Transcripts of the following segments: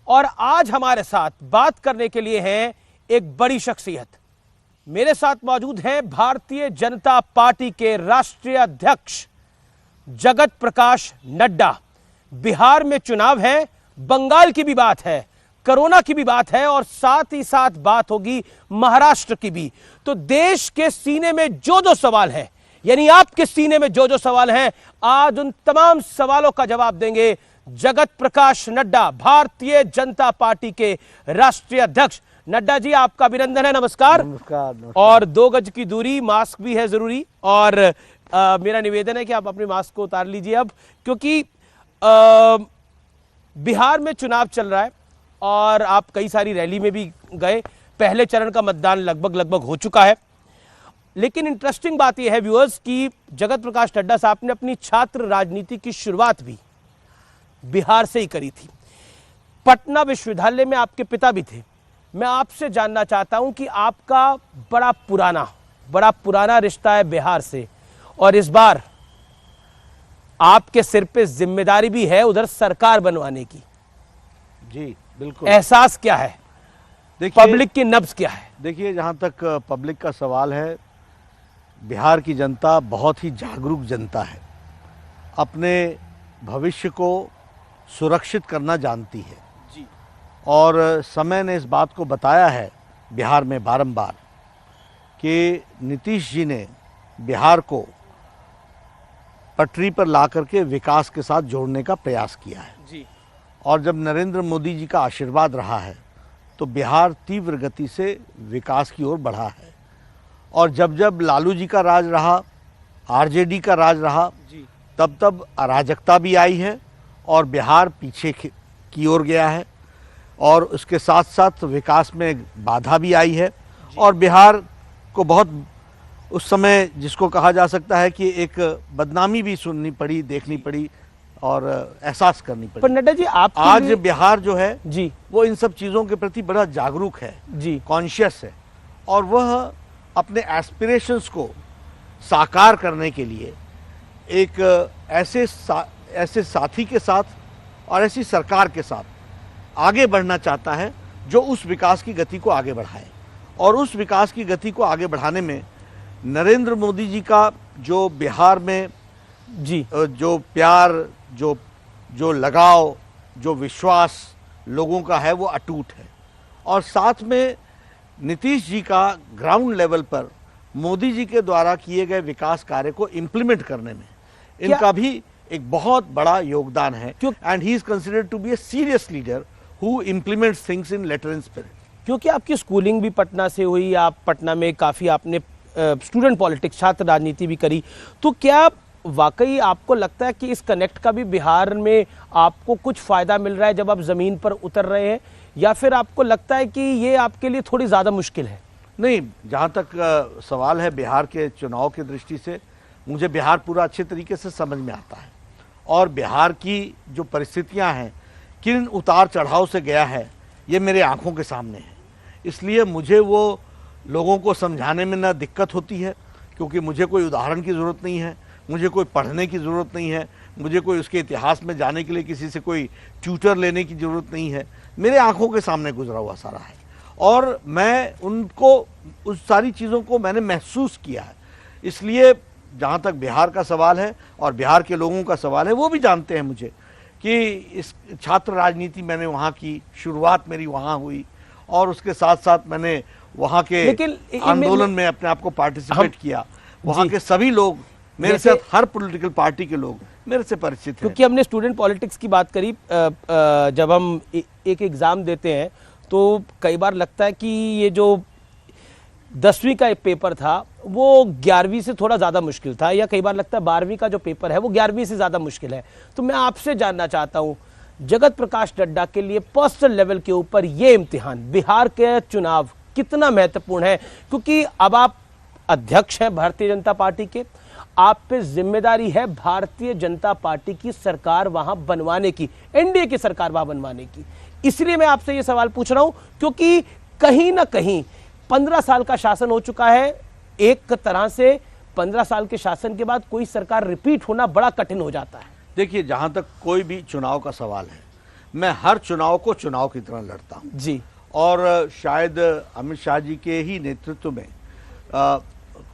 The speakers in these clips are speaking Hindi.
और आज हमारे साथ बात करने के लिए हैं एक बड़ी शख्सियत। मेरे साथ मौजूद हैं भारतीय जनता पार्टी के राष्ट्रीय अध्यक्ष जगत प्रकाश नड्डा। बिहार में चुनाव है, बंगाल की भी बात है, कोरोना की भी बात है और साथ ही साथ बात होगी महाराष्ट्र की भी। तो देश के सीने में जो सवाल है, यानी आपके सीने में जो सवाल हैं, आज उन तमाम सवालों का जवाब देंगे जगत प्रकाश नड्डा, भारतीय जनता पार्टी के राष्ट्रीय अध्यक्ष। नड्डा जी, आपका अभिनंदन है। नमस्कार। नमस्कार। और 2 गज की दूरी, मास्क भी है जरूरी। और मेरा निवेदन है कि आप अपने मास्क को उतार लीजिए अब, क्योंकि बिहार में चुनाव चल रहा है और आप कई सारी रैली में भी गए। पहले चरण का मतदान लगभग हो चुका है। लेकिन इंटरेस्टिंग बात यह है व्यूअर्स कि जगत प्रकाश नड्डा साहब ने अपनी छात्र राजनीति की शुरुआत भी बिहार से ही करी थी। पटना विश्वविद्यालय में आपके पिता भी थे। मैं आपसे जानना चाहता हूं कि आपका बड़ा पुराना रिश्ता है बिहार से, और इस बार आपके सिर पे जिम्मेदारी भी है उधर सरकार बनवाने की। जी बिल्कुल। एहसास क्या है, देखिए, पब्लिक की नब्ज क्या है? देखिए, जहाँ तक पब्लिक का सवाल है, बिहार की जनता बहुत ही जागरूक जनता है, अपने भविष्य को सुरक्षित करना जानती है जी। और समय ने इस बात को बताया है बिहार में बारंबार कि नीतीश जी ने बिहार को पटरी पर ला करके विकास के साथ जोड़ने का प्रयास किया है जी। और जब नरेंद्र मोदी जी का आशीर्वाद रहा है तो बिहार तीव्र गति से विकास की ओर बढ़ा है। और जब लालू जी का राज रहा, आरजेडी का राज रहा, तब अराजकता भी आई है और बिहार पीछे की ओर गया है और उसके साथ साथ विकास में बाधा भी आई है। और बिहार को बहुत उस समय जिसको कहा जा सकता है कि एक बदनामी भी सुननी पड़ी, देखनी पड़ी और एहसास करनी पड़ी। पर नड्डा जी, आप आज बिहार जो है जी, वो इन सब चीज़ों के प्रति बड़ा जागरूक है जी, कॉन्शियस है और वह अपने एस्पिरेशंस को साकार करने के लिए एक ऐसे साथी के साथ और ऐसी सरकार के साथ आगे बढ़ना चाहता है जो उस विकास की गति को आगे बढ़ाए। और उस विकास की गति को आगे बढ़ाने में नरेंद्र मोदी जी का जो बिहार में जी, जो प्यार, जो लगाव, जो विश्वास लोगों का है वो अटूट है। और साथ में नीतीश जी का ग्राउंड लेवल पर मोदी जी के द्वारा किए गए विकास कार्य को इम्प्लीमेंट करने में इनका भी एक बहुत बड़ा योगदान है। And he is considered to be a serious leader who implements things in letter and spirit. क्योंकि आपकी स्कूलिंग भी पटना से हुई, आप पटना में काफ़ी आपने स्टूडेंट पॉलिटिक्स, छात्र राजनीति भी करी, तो क्या वाकई आपको लगता है कि इस कनेक्ट का भी बिहार में आपको कुछ फ़ायदा मिल रहा है जब आप ज़मीन पर उतर रहे हैं, या फिर आपको लगता है कि ये आपके लिए थोड़ी ज़्यादा मुश्किल है? नहीं, जहाँ तक सवाल है बिहार के चुनाव की दृष्टि से, मुझे बिहार पूरा अच्छे तरीके से समझ में आता है और बिहार की जो परिस्थितियाँ हैं, किन उतार चढ़ाव से गया है, ये मेरे आँखों के सामने है। इसलिए मुझे वो लोगों को समझाने में ना दिक्कत होती है, क्योंकि मुझे कोई उदाहरण की ज़रूरत नहीं है, मुझे कोई पढ़ने की ज़रूरत नहीं है, मुझे कोई उसके इतिहास में जाने के लिए किसी से कोई ट्यूटर लेने की ज़रूरत नहीं है। मेरे आंखों के सामने गुजरा हुआ सारा है और मैं उनको, उस सारी चीज़ों को मैंने महसूस किया है। इसलिए जहाँ तक बिहार का सवाल है और बिहार के लोगों का सवाल है, वो भी जानते हैं मुझे कि इस छात्र राजनीति मैंने वहाँ की, शुरुआत मेरी वहाँ हुई और उसके साथ साथ मैंने वहाँ के आंदोलन में अपने आप को पार्टिसिपेट किया। वहाँ के सभी लोग मेरे साथ, हर पॉलिटिकल पार्टी के लोग मेरे से परिचित हैं। क्योंकि हमने स्टूडेंट पॉलिटिक्स की बात करी, जब हम एक एग्ज़ाम देते हैं तो कई बार लगता है कि ये जो 10वीं का एक पेपर था वो 11वीं से थोड़ा ज़्यादा मुश्किल था, या कई बार लगता है 12वीं का जो पेपर है वो 11वीं से ज़्यादा मुश्किल है। तो मैं आपसे जानना चाहता हूँ, जगत प्रकाश नड्डा के लिए पर्सनल लेवल के ऊपर ये इम्तिहान, बिहार के चुनाव कितना महत्वपूर्ण है? क्योंकि अब आप अध्यक्ष हैं भारतीय जनता पार्टी के, आप पे जिम्मेदारी है भारतीय जनता पार्टी की सरकार वहां बनवाने की, एनडीए की सरकार वहां बनवाने की। इसलिए मैं आपसे ये सवाल पूछ रहा हूं क्योंकि कहीं ना कहीं 15 साल का शासन हो चुका है। एक तरह से 15 साल के शासन के बाद कोई सरकार रिपीट होना बड़ा कठिन हो जाता है। देखिए, जहाँ तक कोई भी चुनाव का सवाल है, मैं हर चुनाव को चुनाव की तरह लड़ता हूं जी। और शायद अमित शाह जी के ही नेतृत्व में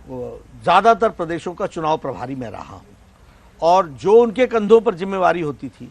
ज्यादातर प्रदेशों का चुनाव प्रभारी मैं रहा हूं और जो उनके कंधों पर जिम्मेवारी होती थी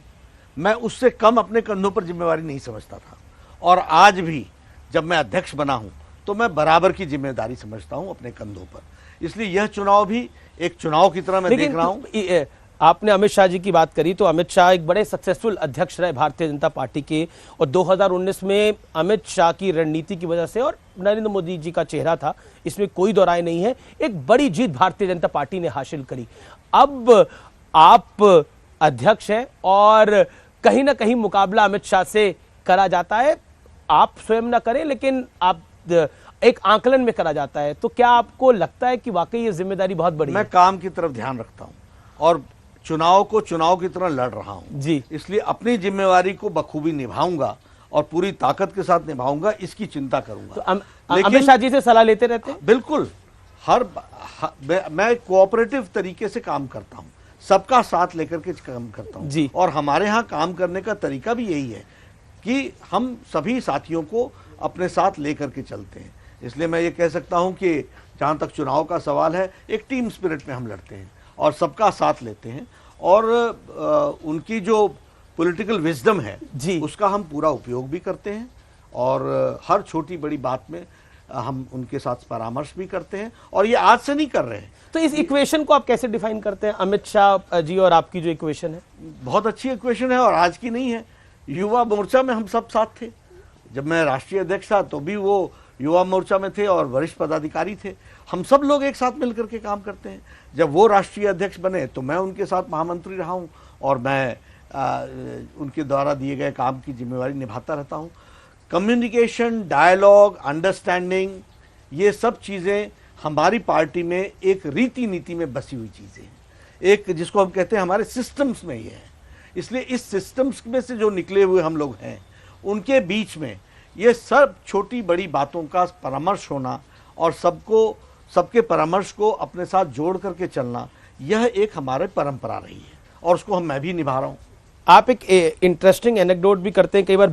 मैं उससे कम अपने कंधों पर जिम्मेवारी नहीं समझता था। और आज भी जब मैं अध्यक्ष बना हूं तो मैं बराबर की जिम्मेदारी समझता हूं अपने कंधों पर। इसलिए यह चुनाव भी एक चुनाव की तरह मैं देख रहा हूं। आपने अमित शाह जी की बात करी तो अमित शाह एक बड़े सक्सेसफुल अध्यक्ष रहे भारतीय जनता पार्टी के और 2019 में अमित शाह की रणनीति की वजह से और नरेंद्र मोदी जी का चेहरा था, इसमें कोई दो राय नहीं है, एक बड़ी जीत भारतीय जनता पार्टी ने हासिल करी। अब आप अध्यक्ष हैं और कहीं ना कहीं मुकाबला अमित शाह से करा जाता है, आप स्वयं ना करें लेकिन आप एक आंकलन में करा जाता है, तो क्या आपको लगता है कि वाकई ये जिम्मेदारी बहुत बड़ी है? मैं काम की तरफ ध्यान रखता हूं और चुनाव को चुनाव की तरह लड़ रहा हूं जी। इसलिए अपनी जिम्मेवारी को बखूबी निभाऊंगा और पूरी ताकत के साथ निभाऊंगा, इसकी चिंता करूंगा। तो अमित शाह जी से सलाह लेते रहते हैं? बिल्कुल, मैं कोऑपरेटिव तरीके से काम करता हूं, सबका साथ लेकर के काम करता हूं जी। और हमारे यहाँ काम करने का तरीका भी यही है कि हम सभी साथियों को अपने साथ लेकर के चलते हैं। इसलिए मैं ये कह सकता हूं कि जहां तक चुनाव का सवाल है, एक टीम स्पिरिट में हम लड़ते हैं और सबका साथ लेते हैं और उनकी जो पॉलिटिकल विजडम है जी, उसका हम पूरा उपयोग भी करते हैं और हर छोटी बड़ी बात में हम उनके साथ परामर्श भी करते हैं और ये आज से नहीं कर रहे हैं। तो इस इक्वेशन को आप कैसे डिफाइन करते हैं, अमित शाह जी और आपकी जो इक्वेशन है? बहुत अच्छी इक्वेशन है और आज की नहीं है। युवा मोर्चा में हम सब साथ थे, जब मैं राष्ट्रीय अध्यक्ष था तो भी वो युवा मोर्चा में थे और वरिष्ठ पदाधिकारी थे। हम सब लोग एक साथ मिलकर के काम करते हैं। जब वो राष्ट्रीय अध्यक्ष बने तो मैं उनके साथ महामंत्री रहा हूं और मैं उनके द्वारा दिए गए काम की जिम्मेवारी निभाता रहता हूं। कम्युनिकेशन, डायलॉग, अंडरस्टैंडिंग, ये सब चीज़ें हमारी पार्टी में एक रीति नीति में बसी हुई चीज़ें हैं, एक जिसको हम कहते हैं हमारे सिस्टम्स में ये है। इसलिए इस सिस्टम्स में से जो निकले हुए हम लोग हैं उनके बीच में ये सब छोटी बड़ी बातों का परामर्श होना और सबके परामर्श को अपने साथ जोड़ करके चलना, यह एक हमारे परंपरा रही है और उसको मैं भी निभा रहा हूँ। आप एक इंटरेस्टिंग एनेक्डोट भी करते हैं कई बार